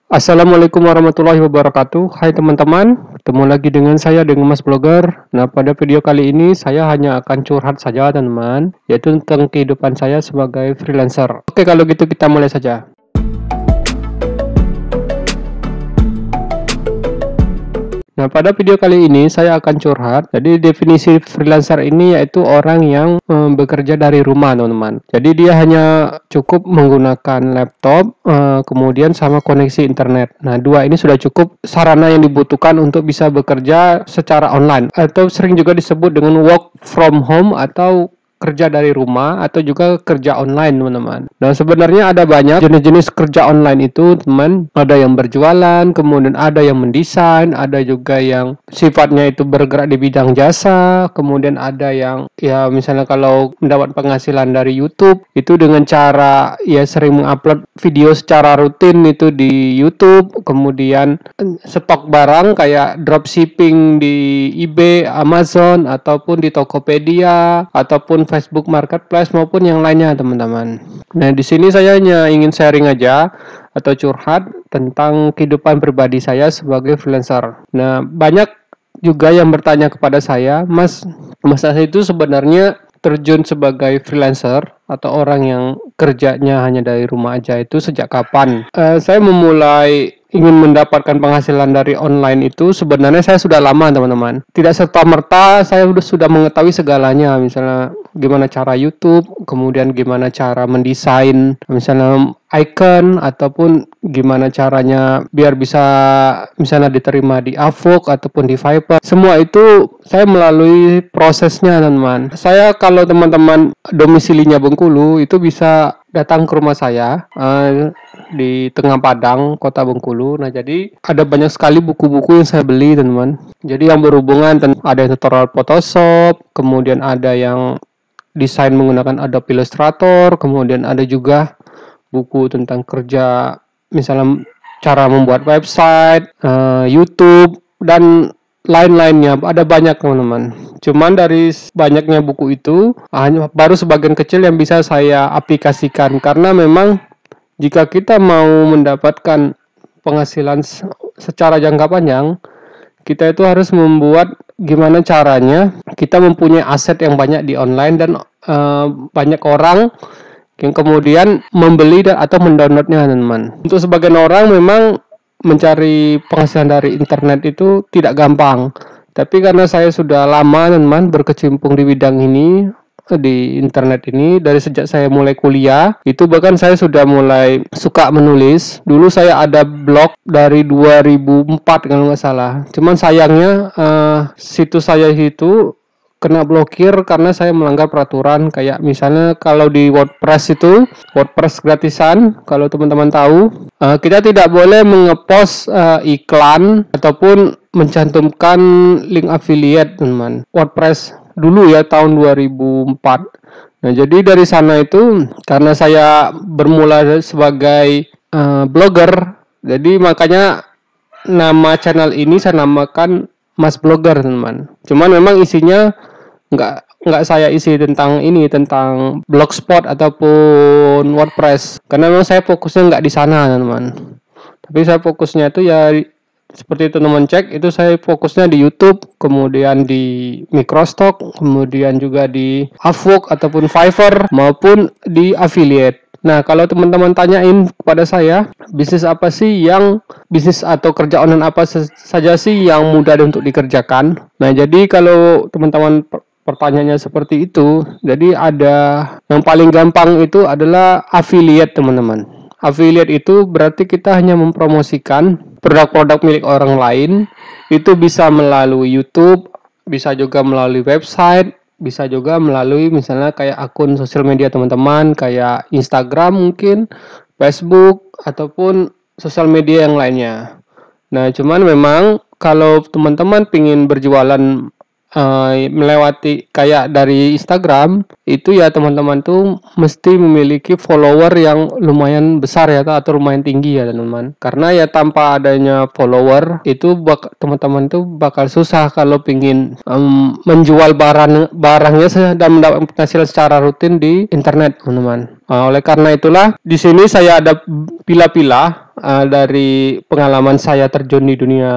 Assalamualaikum warahmatullahi wabarakatuh. Hai teman-teman, ketemu lagi dengan saya dengan Mas Blogger. Nah, pada video kali ini saya hanya akan curhat saja teman-teman, yaitu tentang kehidupan saya sebagai freelancer. Oke, kalau gitu kita mulai saja. Nah, pada video kali ini saya akan curhat. Jadi definisi freelancer ini yaitu orang yang bekerja dari rumah, teman-teman. Jadi dia hanya cukup menggunakan laptop, kemudian sama koneksi internet. Nah, dua ini sudah cukup sarana yang dibutuhkan untuk bisa bekerja secara online atau sering juga disebut dengan work from home atau kerja dari rumah atau juga kerja online, teman-teman. Nah, sebenarnya ada banyak jenis-jenis kerja online itu, teman. Ada yang berjualan, kemudian ada yang mendesain, ada juga yang sifatnya itu bergerak di bidang jasa, kemudian ada yang ya misalnya kalau mendapat penghasilan dari YouTube itu dengan cara ya sering mengupload video secara rutin itu di YouTube, kemudian stok barang kayak dropshipping di eBay, Amazon ataupun di Tokopedia ataupun Facebook Marketplace maupun yang lainnya, teman-teman. Nah, di sini saya hanya ingin sharing aja atau curhat tentang kehidupan pribadi saya sebagai freelancer. Nah, banyak juga yang bertanya kepada saya, Mas saya itu sebenarnya terjun sebagai freelancer atau orang yang kerjanya hanya dari rumah aja itu sejak kapan? Saya memulai ingin mendapatkan penghasilan dari online itu sebenarnya saya sudah lama, teman-teman. Tidak serta-merta saya sudah mengetahui segalanya, misalnya gimana cara YouTube, kemudian gimana cara mendesain misalnya icon ataupun gimana caranya biar bisa misalnya diterima di Upwork ataupun di Fiverr. Semua itu saya melalui prosesnya, teman-teman. Saya kalau teman-teman domisilinya Bengkulu itu bisa datang ke rumah saya di Tengah Padang, Kota Bengkulu. Nah, jadi ada banyak sekali buku-buku yang saya beli, teman-teman. Jadi yang berhubungan ada yang tutorial Photoshop, kemudian ada yang desain menggunakan Adobe Illustrator, kemudian ada juga buku tentang kerja misalnya cara membuat website, YouTube dan lain-lainnya. Ada banyak, teman-teman. Cuman dari banyaknya buku itu hanya baru sebagian kecil yang bisa saya aplikasikan karena memang jika kita mau mendapatkan penghasilan secara jangka panjang, kita itu harus membuat gimana caranya kita mempunyai aset yang banyak di online dan banyak orang yang kemudian membeli atau mendownloadnya, teman-teman. Untuk sebagian orang memang mencari penghasilan dari internet itu tidak gampang. Tapi karena saya sudah lama, teman-teman, berkecimpung di bidang ini, di internet ini dari sejak saya mulai kuliah, itu bahkan saya sudah mulai suka menulis. Dulu saya ada blog dari 2004 kalau nggak salah. Cuman sayangnya situs saya itu kena blokir karena saya melanggar peraturan. Kayak misalnya kalau di WordPress itu, WordPress gratisan, kalau teman-teman tahu, kita tidak boleh mengepost iklan ataupun mencantumkan link affiliate, teman. WordPress dulu ya tahun 2004. Nah, jadi dari sana itu karena saya bermula sebagai blogger, jadi makanya nama channel ini saya namakan Mas Blogger, teman. Cuman memang isinya nggak saya isi tentang blogspot ataupun WordPress karena memang saya fokusnya nggak di sana, teman. Tapi saya fokusnya itu ya seperti itu, teman cek itu saya fokusnya di YouTube, kemudian di Microstock, kemudian juga di Upwork ataupun Fiverr maupun di affiliate. Nah, kalau teman-teman tanyain kepada saya, bisnis atau kerja online apa saja sih yang mudah untuk dikerjakan? Nah, jadi kalau teman-teman pertanyaannya seperti itu, jadi ada yang paling gampang itu adalah affiliate, teman-teman. Affiliate itu berarti kita hanya mempromosikan produk-produk milik orang lain. Itu bisa melalui YouTube, bisa juga melalui website, bisa juga melalui misalnya kayak akun sosial media teman-teman kayak Instagram mungkin, Facebook ataupun sosial media yang lainnya. Nah, cuman memang kalau teman-teman ingin berjualan melewati kayak dari Instagram itu ya teman-teman tuh mesti memiliki follower yang lumayan besar ya atau lumayan tinggi ya, teman-teman. Karena ya tanpa adanya follower itu teman-teman tuh bakal susah kalau ingin menjual barangnya dan mendapatkan penghasilan secara rutin di internet, teman-teman. Oleh karena itulah di sini saya ada pilah-pilah dari pengalaman saya terjun di dunia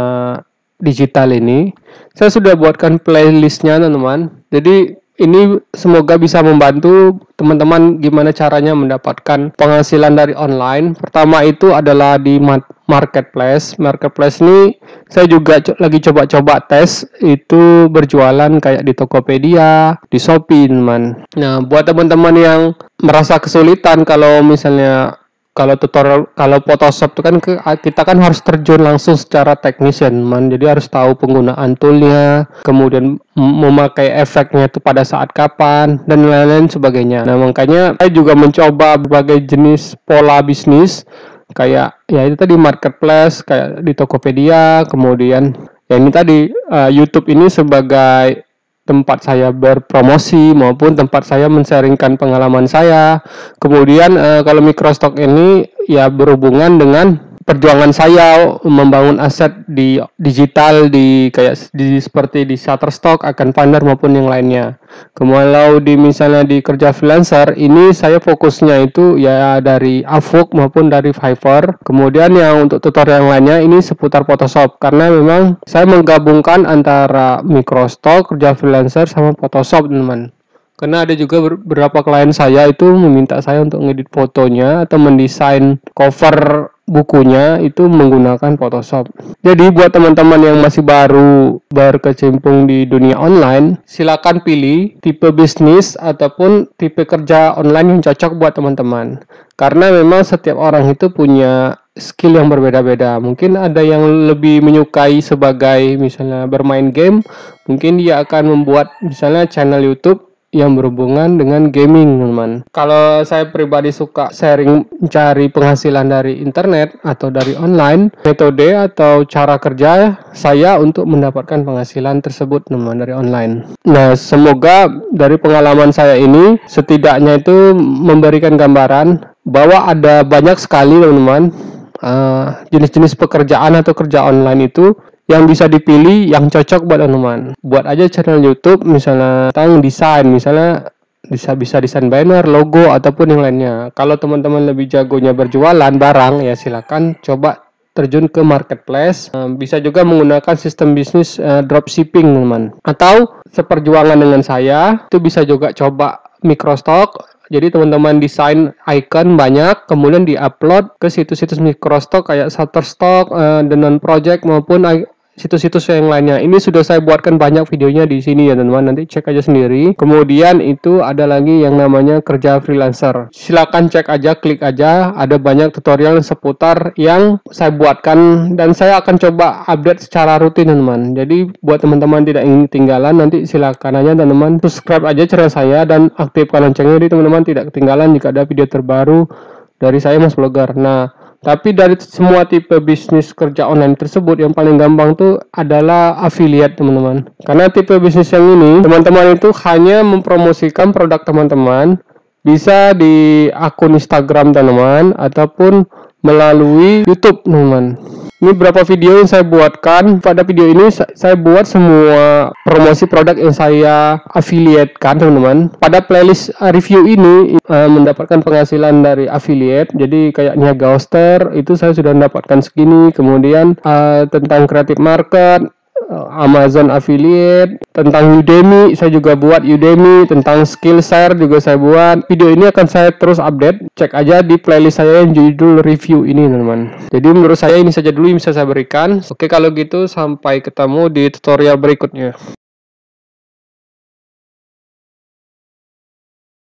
digital ini, saya sudah buatkan playlistnya teman-teman. Jadi ini semoga bisa membantu teman-teman gimana caranya mendapatkan penghasilan dari online. Pertama itu adalah di marketplace. Marketplace ini saya juga lagi coba-coba tes itu berjualan kayak di Tokopedia, di Shopee, teman. Nah, buat teman-teman yang merasa kesulitan kalau misalnya kalau tutorial, kalau Photoshop itu kan kita kan harus terjun langsung secara teknis ya teman, jadi harus tahu penggunaan toolnya, kemudian memakai efeknya itu pada saat kapan dan lain-lain sebagainya. Nah, makanya saya juga mencoba berbagai jenis pola bisnis kayak ya itu tadi marketplace, kayak di Tokopedia, kemudian ya ini tadi YouTube ini sebagai tempat saya berpromosi maupun tempat saya men-sharingkan pengalaman saya. Kemudian kalau Microstock ini ya berhubungan dengan perjuangan saya membangun aset di digital di kayak di seperti di Shutterstock, Akan Finder maupun yang lainnya. Kalau di misalnya di kerja freelancer ini saya fokusnya itu ya dari Upwork maupun dari Fiverr. Kemudian yang untuk tutorial yang lainnya ini seputar Photoshop karena memang saya menggabungkan antara Microstock, kerja freelancer sama Photoshop teman-teman. Karena ada juga beberapa klien saya itu meminta saya untuk ngedit fotonya atau mendesain cover bukunya itu menggunakan Photoshop. Jadi buat teman-teman yang masih baru berkecimpung di dunia online, silakan pilih tipe bisnis ataupun tipe kerja online yang cocok buat teman-teman. Karena memang setiap orang itu punya skill yang berbeda-beda. Mungkin ada yang lebih menyukai sebagai misalnya bermain game, mungkin dia akan membuat misalnya channel YouTube yang berhubungan dengan gaming, teman. Kalau saya pribadi suka sharing mencari penghasilan dari internet atau dari online, metode atau cara kerja saya untuk mendapatkan penghasilan tersebut, teman, dari online. Nah, semoga dari pengalaman saya ini setidaknya itu memberikan gambaran bahwa ada banyak sekali, teman-teman, jenis-jenis pekerjaan atau kerja online itu yang bisa dipilih yang cocok buat teman-teman. Buat aja channel YouTube misalnya tentang desain, misalnya bisa desain banner, logo ataupun yang lainnya. Kalau teman-teman lebih jagonya berjualan barang ya silakan coba terjun ke marketplace. Bisa juga menggunakan sistem bisnis dropshipping, teman. Atau seperjuangan dengan saya itu bisa juga coba Microstock. Jadi teman-teman desain icon banyak, kemudian diupload ke situs-situs Microstock kayak Shutterstock, Denon Project maupun situs-situs yang lainnya. Ini sudah saya buatkan banyak videonya di sini ya teman-teman, nanti cek aja sendiri. Kemudian itu ada lagi yang namanya kerja freelancer. Silakan cek aja, klik aja, ada banyak tutorial seputar yang saya buatkan dan saya akan coba update secara rutin teman-teman. Jadi buat teman-teman tidak ingin ketinggalan, nanti silakan aja teman-teman subscribe aja channel saya dan aktifkan loncengnya, jadi teman-teman tidak ketinggalan jika ada video terbaru dari saya, Mas Blogger. Nah, tapi dari semua tipe bisnis kerja online tersebut yang paling gampang tuh adalah affiliate, teman-teman. Karena tipe bisnis yang ini teman-teman itu hanya mempromosikan produk teman-teman, bisa di akun Instagram teman-teman ataupun melalui YouTube, teman-teman. Ini beberapa video yang saya buatkan. Pada video ini saya buat semua promosi produk yang saya affiliate-kan, teman-teman. Pada playlist review ini mendapatkan penghasilan dari affiliate. Jadi kayaknya Ghoster itu saya sudah mendapatkan segini. Kemudian tentang creative market, Amazon affiliate, tentang Udemy saya juga buat Udemy, tentang Skillshare juga saya buat. Video ini akan saya terus update. Cek aja di playlist saya yang judul review ini, teman-teman. Jadi menurut saya ini saja dulu yang bisa saya berikan. Oke, kalau gitu sampai ketemu di tutorial berikutnya.